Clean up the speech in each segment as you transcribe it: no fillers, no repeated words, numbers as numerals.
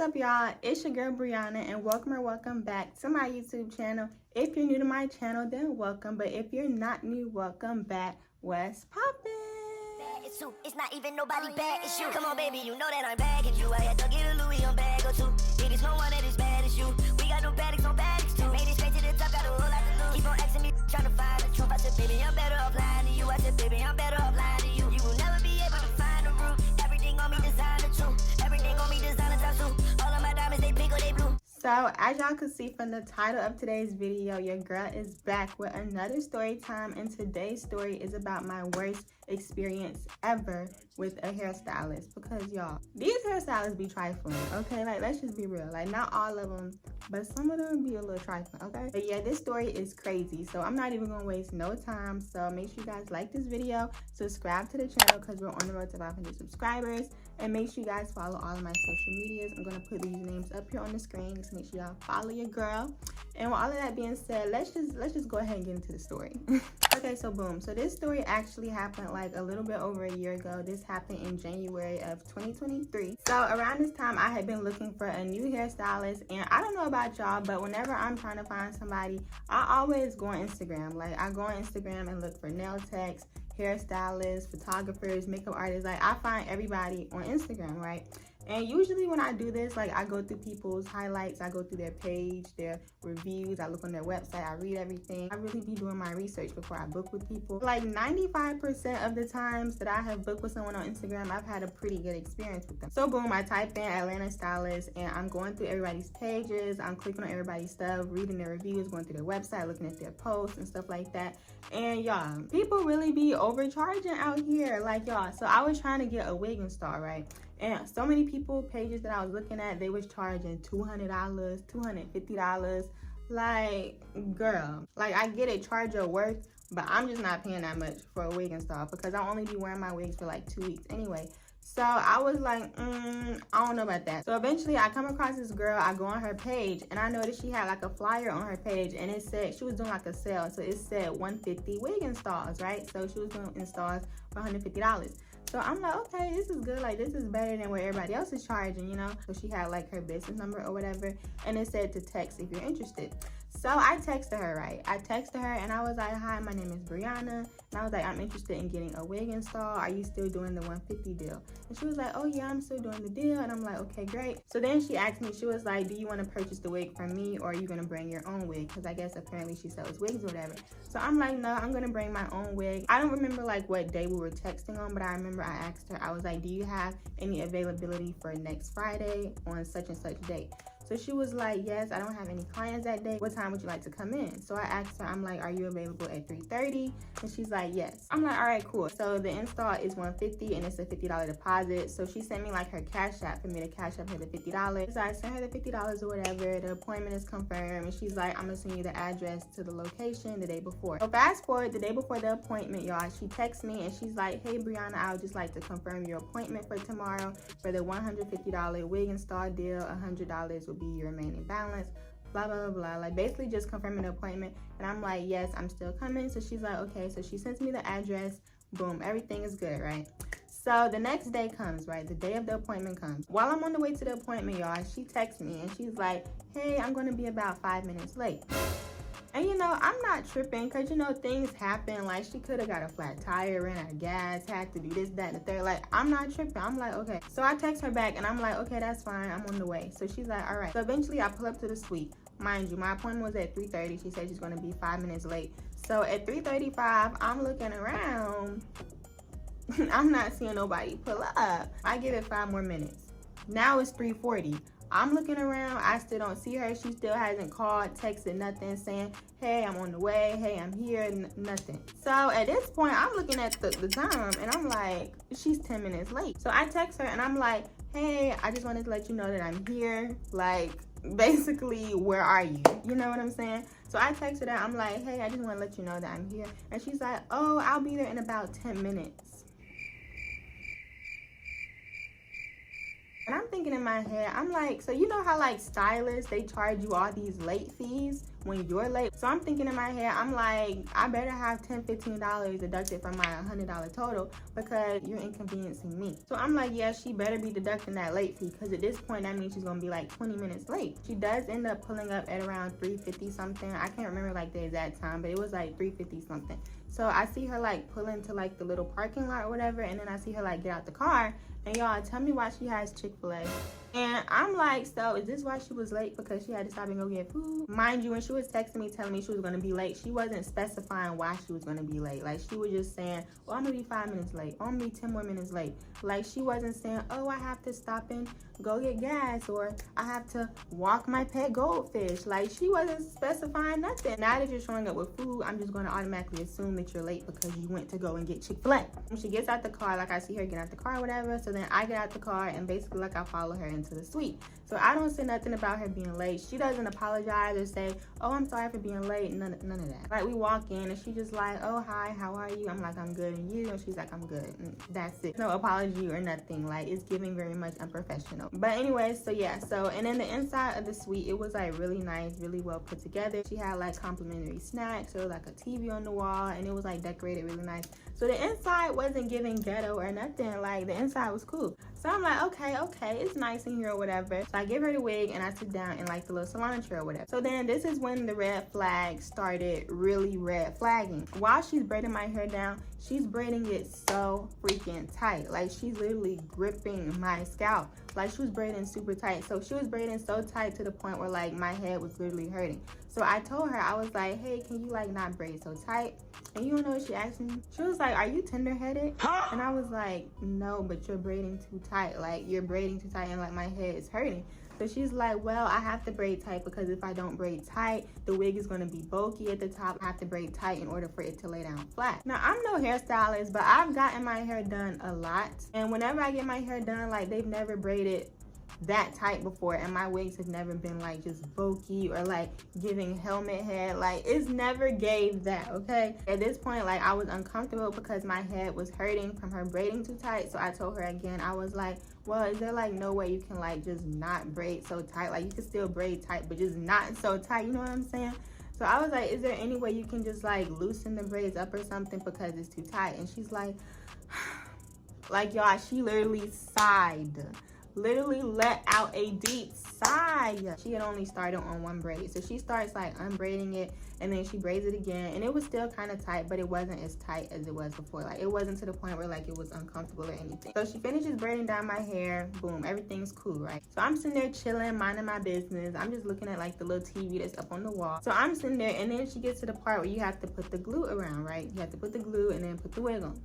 up, y'all? It's your girl Brianna, and welcome back to my YouTube channel. If you're new to my channel, then welcome, but if you're not new, welcome back. What's poppin'? It's not even nobody bad, it's you. Come on, baby, you know that I'm bagging you. I had to get a Louis on bag or two. It is no one that is bad as you. We got no baddicks, no baddicks too. Made it straight to the top, got a whole lot to lose. Keep on asking me, trying to find the truth. I said, baby, I'm better off lying to you. I said, baby, I'm better off lying to you. You will never be able to find the root. Everything on me designer too. Everything on me designer top too. All of my diamonds, they pink or they blue. So, as y'all can see from the title of today's video, your girl is back with another story time, and today's story is about my worst experience ever with a hairstylist. Because y'all, these hairstylists be trifling, okay? Like, let's just be real. Like, not all of them, but some of them be a little trifling, okay? But yeah, this story is crazy, so I'm not even gonna waste no time. So make sure you guys like this video, subscribe to the channel because we're on the road to 500 subscribers, and make sure you guys follow all of my social medias. I'm gonna put these names up here on the screen. Just make sure y'all follow your girl. And with all of that being said, let's just go ahead and get into the story. Okay, so boom. So this story actually happened like a little bit over a year ago. This happened in January of 2023. So around this time, I had been looking for a new hairstylist, and I don't know about y'all, but whenever I'm trying to find somebody, I always go on Instagram. Like, I go on Instagram and look for nail techs, hairstylists, photographers, makeup artists. Like, I find everybody on Instagram, right? And usually when I do this, like, I go through people's highlights, I go through their page, their reviews, I look on their website, I read everything. I really be doing my research before I book with people. Like 95% of the times that I have booked with someone on Instagram, I've had a pretty good experience with them. So boom, I type in Atlanta stylist, and I'm going through everybody's pages, I'm clicking on everybody's stuff, reading their reviews, going through their website, looking at their posts and stuff like that. And y'all, people really be overcharging out here, like, y'all. So I was trying to get a wig install, right? And so many people, pages that I was looking at, they was charging $200, $250. Like, girl, like, I get it, charge your worth, but I'm just not paying that much for a wig install because I'll only be wearing my wigs for like 2 weeks anyway. So I was like, I don't know about that. So eventually I come across this girl, I go on her page, and I noticed she had like a flyer on her page, and it said she was doing like a sale. So it said 150 wig installs, right? So she was doing installs for $150. So I'm like, okay, this is good. Like, this is better than what everybody else is charging, you know? So she had like her business number or whatever, and it said to text if you're interested. So I texted her, right? I texted her and I was like, hi, my name is Brianna. And I was like, I'm interested in getting a wig install. Are you still doing the 150 deal? And she was like, oh yeah, I'm still doing the deal. And I'm like, okay, great. So then she asked me, she was like, do you want to purchase the wig from me, or are you going to bring your own wig? Because I guess apparently she sells wigs or whatever. So I'm like, no, I'm going to bring my own wig. I don't remember like what day we were texting on, but I remember I asked her, I was like, do you have any availability for next Friday on such and such date? So she was like, yes, I don't have any clients that day. What time would you like to come in? So I asked her, I'm like, are you available at 3:30? And she's like, yes. I'm like, all right, cool. So the install is $150 and it's a $50 deposit. So she sent me like her cash app for me to cash up her the $50. So I sent her the $50 or whatever. The appointment is confirmed. And she's like, I'm gonna send you the address to the location the day before. So fast forward, the day before the appointment, y'all, she texts me and she's like, hey, Brianna, I would just like to confirm your appointment for tomorrow for the $150 wig install deal. $100 will be your remaining balance, blah blah blah blah. Like, basically just confirming the appointment. And I'm like, yes, I'm still coming. So she's like, okay. So she sends me the address. Boom, everything is good, right? So the next day comes, right? The day of the appointment comes. While I'm on the way to the appointment, y'all, she texts me and she's like, hey, I'm gonna be about 5 minutes late. And you know, I'm not tripping because, you know, things happen. Like, she could have got a flat tire, ran out of gas, had to do this, that, and the third. Like, I'm not tripping. I'm like, okay. So I text her back and I'm like, okay, that's fine. I'm on the way. So she's like, all right. So eventually I pull up to the suite. Mind you, my appointment was at 3:30. She said she's going to be 5 minutes late. So at 3:35, I'm looking around. I'm not seeing nobody pull up. I give it 5 more minutes. Now it's 3:40. I'm looking around, I still don't see her. She still hasn't called, texted, nothing, saying, hey, I'm on the way, hey, I'm here, nothing. So at this point, I'm looking at the time and I'm like, she's 10 minutes late. So I text her and I'm like, hey, I just wanted to let you know that I'm here. Like, basically, where are you? You know what I'm saying? So I texted her, I'm like, hey, I just want to let you know that I'm here. And she's like, oh, I'll be there in about 10 minutes. And I'm thinking in my head, I'm like, so you know how like stylists, they charge you all these late fees when you're late? So I'm thinking in my head, I'm like, I better have $10, $15 deducted from my $100 total because you're inconveniencing me. So I'm like, yeah, she better be deducting that late fee because at this point, that means she's gonna be like 20 minutes late. She does end up pulling up at around 3:50 something. I can't remember like the exact time, but it was like 3:50 something. So I see her like pull into like the little parking lot or whatever, and then I see her like get out the car. And y'all, tell me why she has Chick-fil-A. And I'm like, so is this why she was late? Because she had to stop and go get food? Mind you, when she was texting me telling me she was going to be late, she wasn't specifying why she was going to be late. Like, she was just saying, oh, I'm going to be 5 minutes late. Oh, I'm going to be 10 more minutes late. Like, she wasn't saying, oh, I have to stop and go get gas, or I have to walk my pet goldfish. Like, she wasn't specifying nothing. Now that you're showing up with food, I'm just going to automatically assume that you're late because you went to go and get Chick-fil-A. When she gets out the car, like, I see her get out the car or whatever, so then I get out the car and basically like I follow her into the suite. So I don't say nothing about her being late. She doesn't apologize or say, oh, I'm sorry for being late. None of that. Like, we walk in and she just like, oh, hi, how are you? I'm like, I'm good, and you? And she's like, I'm good. And that's it. No apology or nothing. Like, it's giving very much unprofessional. But anyway, so yeah. So, and then the inside of the suite, it was like really nice, really well put together. She had like complimentary snacks. There was like a TV on the wall, and it was like decorated really nice. So the inside wasn't giving ghetto or nothing. Like, the inside was cool. So I'm like, okay, it's nice in here or whatever. So I give her the wig and I sit down in like the little salon chair or whatever. So then this is when the red flag started really red flagging. While she's braiding my hair down, she's braiding it so freaking tight. Like, she's literally gripping my scalp. Like, she was braiding super tight. So she was braiding so tight to the point where like my head was literally hurting. So I told her, I was like, hey, can you like not braid so tight? And you know what she asked me? She was like, are you tender-headed? Huh? And I was like, no, but you're braiding too tight. Like, you're braiding too tight and like my head is hurting. So she's like, well, I have to braid tight because if I don't braid tight, the wig is going to be bulky at the top. I have to braid tight in order for it to lay down flat. Now, I'm no hairstylist, but I've gotten my hair done a lot. And whenever I get my hair done, like, they've never braided that tight before, and my wigs have never been like just bulky or like giving helmet head. Like, it's never gave that, okay? At this point, like, I was uncomfortable because my head was hurting from her braiding too tight. So I told her again, I was like, well, is there like no way you can like just not braid so tight? Like, you can still braid tight, but just not so tight, you know what I'm saying? So I was like, is there any way you can just like loosen the braids up or something because it's too tight? And she's like, like, y'all, she literally sighed. Literally let out a deep sigh. She had only started on one braid, so she starts like unbraiding it, and then she braids it again, and it was still kind of tight, but it wasn't as tight as it was before. Like, it wasn't to the point where like it was uncomfortable or anything. So she finishes braiding down my hair. Boom, everything's cool, right? So I'm sitting there chilling, minding my business. I'm just looking at like the little TV that's up on the wall. So I'm sitting there, and then she gets to the part where you have to put the glue around, right? You have to put the glue and then put the wig on.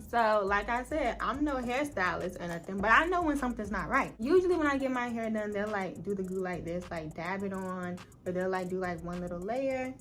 So, like I said, I'm no hairstylist or nothing, but I know when something's not right. Usually when I get my hair done, they'll like do the glue like this, like dab it on, or they'll like do like one little layer.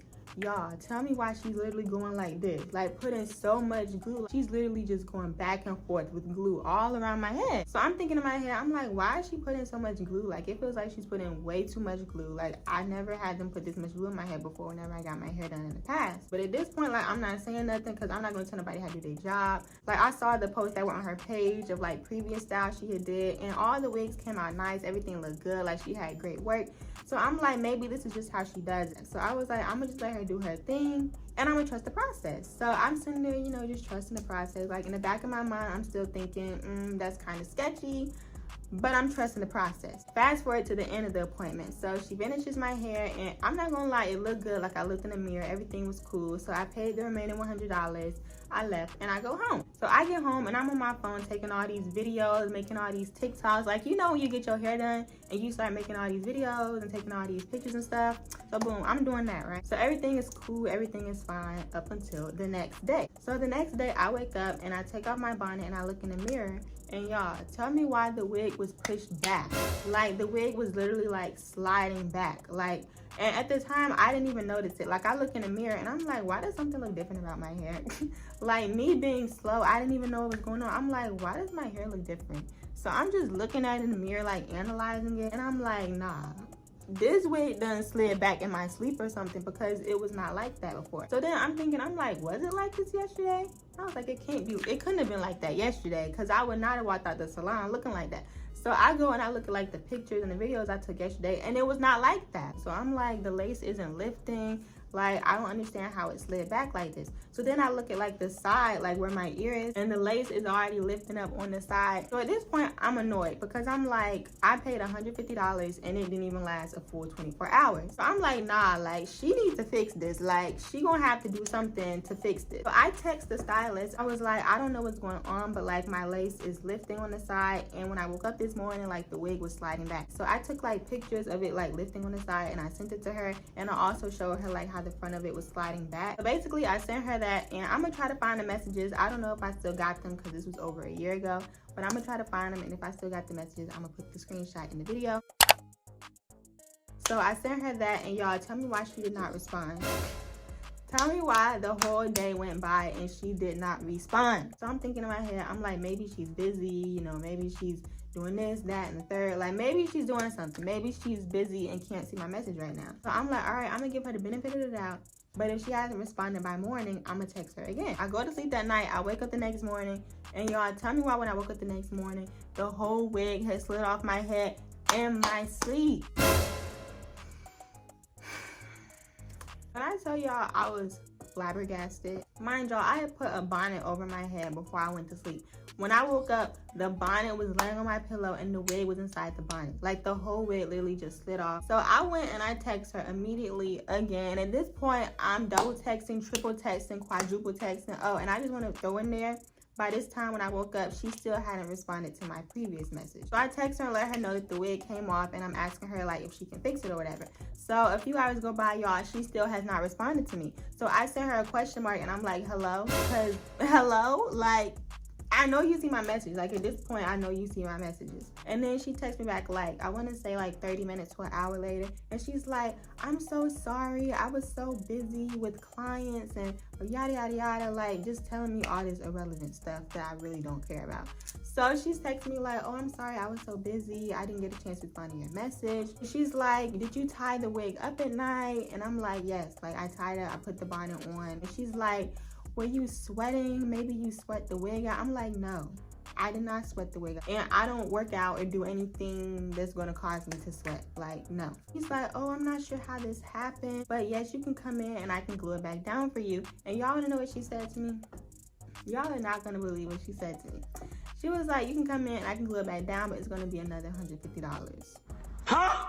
Y'all, tell me why she's literally going like this, like putting so much glue. She's literally just going back and forth with glue all around my head. So I'm thinking in my head, I'm like, why is she putting so much glue? Like, it feels like she's putting way too much glue. Like, I never had them put this much glue in my head before whenever I got my hair done in the past. But at this point, like, I'm not saying nothing because I'm not going to tell nobody how to do their job. Like, I saw the posts that were on her page of like previous styles she had did, and all the wigs came out nice. Everything looked good. Like, she had great work. So I'm like, maybe this is just how she does it. So I was like, I'm gonna just let her do her thing, and I'm gonna trust the process. So I'm sitting there, you know, just trusting the process. Like, in the back of my mind, I'm still thinking, that's kind of sketchy, but I'm trusting the process. Fast forward to the end of the appointment. So she finishes my hair, and I'm not gonna lie, it looked good. Like, I looked in the mirror, everything was cool. So I paid the remaining $100. I left and I go home. So I get home and I'm on my phone taking all these videos, making all these TikToks. Like, you know, when you get your hair done and you start making all these videos and taking all these pictures and stuff. So boom, I'm doing that, right? So everything is cool, everything is fine up until the next day. So the next day I wake up and I take off my bonnet and I look in the mirror, and y'all, tell me why the wig was pushed back. Like, the wig was literally like sliding back. Like, and at the time, I didn't even notice it. Like, I look in the mirror and I'm like, why does something look different about my hair? Like, me being slow, I didn't even know what was going on. I'm like, why does my hair look different? So I'm just looking at it in the mirror, like analyzing it. And I'm like, nah, this wig done slid back in my sleep or something, because it was not like that before. So then I'm thinking, I'm like, was it like this yesterday? I was like, it couldn't have been like that yesterday, because I would not have walked out the salon looking like that. So I go and I look at like the pictures and the videos I took yesterday, and it was not like that. So I'm like, the lace isn't lifting. Like, I don't understand how it slid back like this. So then I look at like the side, like where my ear is, and the lace is already lifting up on the side. So at this point, I'm annoyed, because I'm like, I paid $150 and it didn't even last a full 24 hours. So I'm like, nah, like, she needs to fix this. Like, she gonna have to do something to fix this. So I text the stylist. I was like, I don't know what's going on, but like my lace is lifting on the side, and when I woke up this morning, like the wig was sliding back. So I took like pictures of it like lifting on the side, and I sent it to her, and I also showed her like how the front of it was sliding back. So basically I sent her that, and I'm gonna try to find the messages. I don't know if I still got them, because this was over a year ago, but I'm gonna try to find them, and if I still got the messages, I'm gonna put the screenshot in the video. So I sent her that, and y'all, tell me why she did not respond. Tell me why the whole day went by and she did not respond. So I'm thinking in my head, I'm like, maybe she's busy, you know, maybe she's doing this, that, and the third. Like, maybe she's doing something. Maybe she's busy and can't see my message right now. So I'm like, all right, I'm gonna give her the benefit of the doubt. But if she hasn't responded by morning, I'm gonna text her again. I go to sleep that night, I wake up the next morning, and y'all, tell me why when I woke up the next morning, the whole wig had slid off my head in my sleep. When I tell y'all I was flabbergasted, mind y'all, I had put a bonnet over my head before I went to sleep. When I woke up, the bonnet was laying on my pillow and the wig was inside the bonnet. Like, the whole wig literally just slid off. So I went and I text her immediately again. At this point, I'm double texting, triple texting, quadruple texting. Oh, and I just want to throw in there, by this time when I woke up, she still hadn't responded to my previous message. So I text her and let her know that the wig came off, and I'm asking her like if she can fix it or whatever. So a few hours go by, y'all, she still has not responded to me. So I sent her a question mark, and I'm like, hello? Because, hello? Like, I know you see my message. Like, at this point, I know you see my messages. And then she texts me back, like, I want to say like 30 minutes to an hour later. And she's like, I'm so sorry. I was so busy with clients and yada, yada, yada. Like, just telling me all this irrelevant stuff that I really don't care about. So she's texting me like, oh, I'm sorry. I was so busy. I didn't get a chance to respond to your message. She's like, did you tie the wig up at night? And I'm like, yes. Like, I tied it. I put the bonnet on. And she's like, were you sweating? Maybe you sweat the wig out. I'm like, no, I did not sweat the wig out. And I don't work out or do anything that's going to cause me to sweat. Like, no. He's like, oh, I'm not sure how this happened, but yes, you can come in and I can glue it back down for you. And y'all want to know what she said to me? Y'all are not going to believe what she said to me. She was like, you can come in and I can glue it back down, but it's going to be another $150. Huh?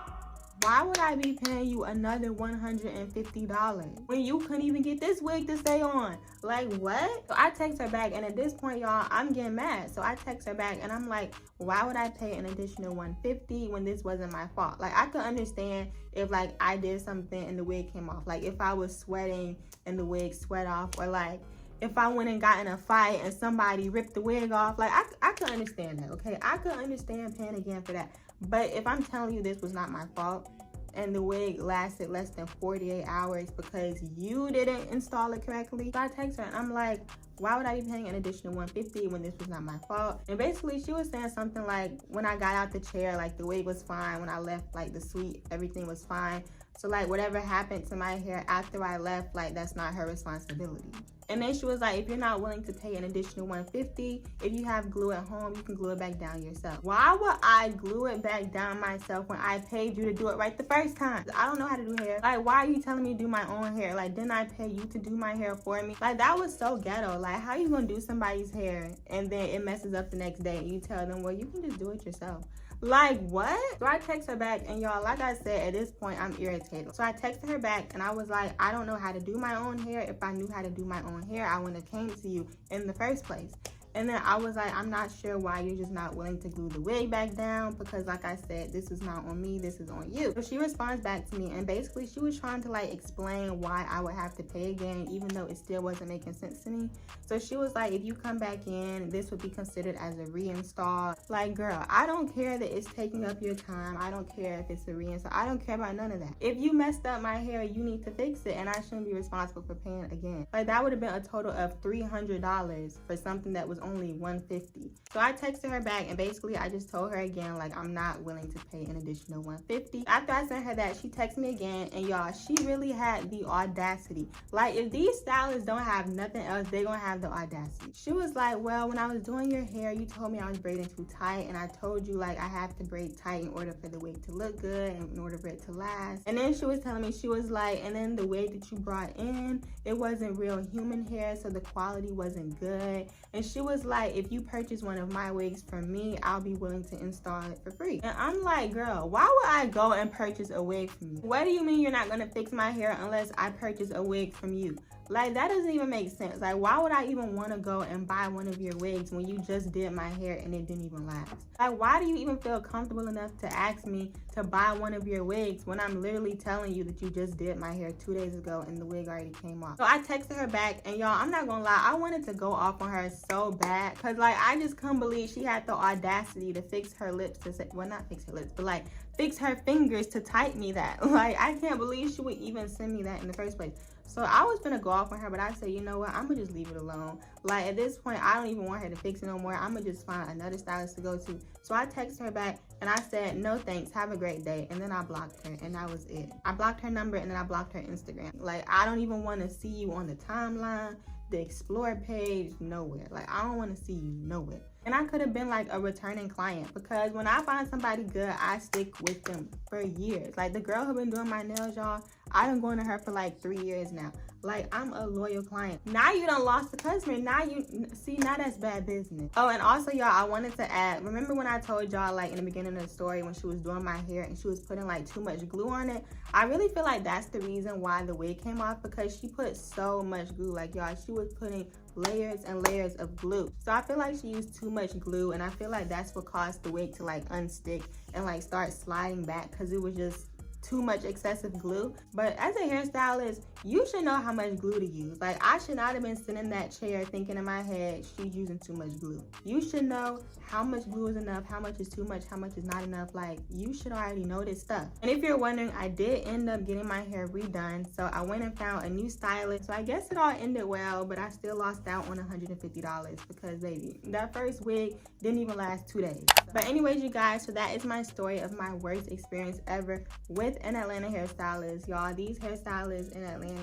Why would I be paying you another $150 when you couldn't even get this wig to stay on? Like, what? So I text her back, and at this point, y'all, I'm getting mad. So I text her back, and I'm like, why would I pay an additional $150 when this wasn't my fault? Like, I could understand if, like, I did something and the wig came off. Like, if I was sweating and the wig sweat off, or like, if I went and got in a fight and somebody ripped the wig off. Like, I could understand that, okay? I could understand paying again for that. But if I'm telling you this was not my fault, and the wig lasted less than 48 hours because you didn't install it correctly, so I text her and I'm like, why would I be paying an additional $150 when this was not my fault? And basically she was saying something like, when I got out the chair, like the wig was fine. When I left, like the suite, everything was fine. So like whatever happened to my hair after I left, like that's not her responsibility. And then she was like, if you're not willing to pay an additional $150, if you have glue at home, you can glue it back down yourself. Why would I glue it back down myself when I paid you to do it right the first time? I don't know how to do hair. Like, why are you telling me to do my own hair? Like, didn't I pay you to do my hair for me? Like, that was so ghetto. Like, how you gonna do somebody's hair and then it messes up the next day and you tell them, well, you can just do it yourself? Like, what? So I text her back, and y'all, like I said, at this point, I'm irritated. So I texted her back, and I was like, I don't know how to do my own hair. If I knew how to do my own hair, I wouldn't have came to you in the first place. And then I was like, I'm not sure why you're just not willing to glue the wig back down, because like I said, this is not on me, this is on you. So she responds back to me, and basically she was trying to like explain why I would have to pay again, even though it still wasn't making sense to me. So she was like, if you come back in, this would be considered as a reinstall. Like, girl, I don't care that it's taking up your time. I don't care if it's a reinstall. I don't care about none of that. If you messed up my hair, you need to fix it, and I shouldn't be responsible for paying again. Like, that would have been a total of $300 for something that was only $150. So I texted her back, and basically I just told her again, like, I'm not willing to pay an additional $150. After I sent her that, she texted me again, and y'all, she really had the audacity. Like, if these stylists don't have nothing else, they're gonna have the audacity. She was like, well, when I was doing your hair, you told me I was braiding too tight, and I told you, like, I have to braid tight in order for the wig to look good and in order for it to last. And then she was telling me, she was like, and then the wig that you brought in, it wasn't real human hair, so the quality wasn't good. And she was like, if you purchase one of my wigs from me, I'll be willing to install it for free. And I'm like, girl, why would I go and purchase a wig from you? What do you mean you're not gonna fix my hair unless I purchase a wig from you? Like, that doesn't even make sense. Like, why would I even want to go and buy one of your wigs when you just did my hair and it didn't even last? Like, why do you even feel comfortable enough to ask me to buy one of your wigs when I'm literally telling you that you just did my hair 2 days ago and the wig already came off? So I texted her back, and y'all, I'm not gonna lie, I wanted to go off on her so bad, because like, I just couldn't believe she had the audacity to fix her lips to say, well, not fix her lips, but like fix her fingers to type me that. Like, I can't believe she would even send me that in the first place. So I was gonna go off on her, but I said, you know what, I'm gonna just leave it alone. Like, at this point, I don't even want her to fix it no more. I'm gonna just find another stylist to go to. So I texted her back, and I said, no thanks, have a great day. And then I blocked her, and that was it. I blocked her number, and then I blocked her Instagram. Like, I don't even want to see you on the timeline, the explore page, nowhere. Like, I don't want to see you nowhere. And I could have been like a returning client, because when I find somebody good, I stick with them for years. Like, the girl who been doing my nails, y'all, I've been going to her for like 3 years now. Like, I'm a loyal client. Now you done lost the customer. Now you see, now that's bad business. Oh, and also, y'all, I wanted to add, remember when I told y'all, like, in the beginning of the story, when she was doing my hair and she was putting like too much glue on it? I really feel like that's the reason why the wig came off, because she put so much glue. Like, y'all, she was putting layers and layers of glue. So I feel like she used too much glue, and I feel like that's what caused the wig to like unstick and like start sliding back, because it was just too much excessive glue. But as a hairstylist, you should know how much glue to use. Like, I should not have been sitting in that chair thinking in my head, she's using too much glue. You should know how much glue is enough, how much is too much, how much is not enough. Like, you should already know this stuff. And if you're wondering, I did end up getting my hair redone. So I went and found a new stylist. So I guess it all ended well, but I still lost out on $150 because, baby, that first wig didn't even last 2 days. But anyways, you guys, so that is my story of my worst experience ever with an Atlanta hairstylist. Y'all, these hairstylists in Atlanta,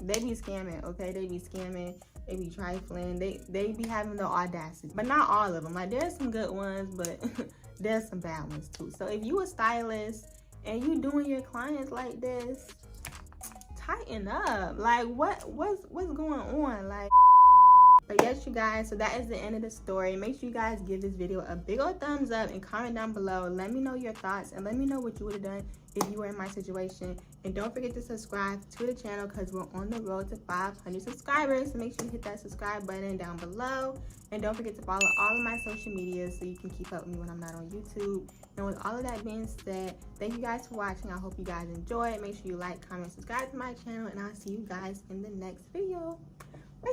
they be scamming, okay? They be scamming, they be trifling, they be having the audacity. But not all of them. Like, there's some good ones, but there's some bad ones too. So if you a stylist and you doing your clients like this, tighten up. Like, what's going on? Like, but yes, you guys, so that is the end of the story. Make sure you guys give this video a big old thumbs up and comment down below. Let me know your thoughts and let me know what you would have done if you were in my situation. And don't forget to subscribe to the channel, because we're on the road to 500 subscribers. So make sure you hit that subscribe button down below. And don't forget to follow all of my social media so you can keep up with me when I'm not on YouTube. And with all of that being said, thank you guys for watching. I hope you guys enjoyed. Make sure you like, comment, subscribe to my channel, and I'll see you guys in the next video. Bye!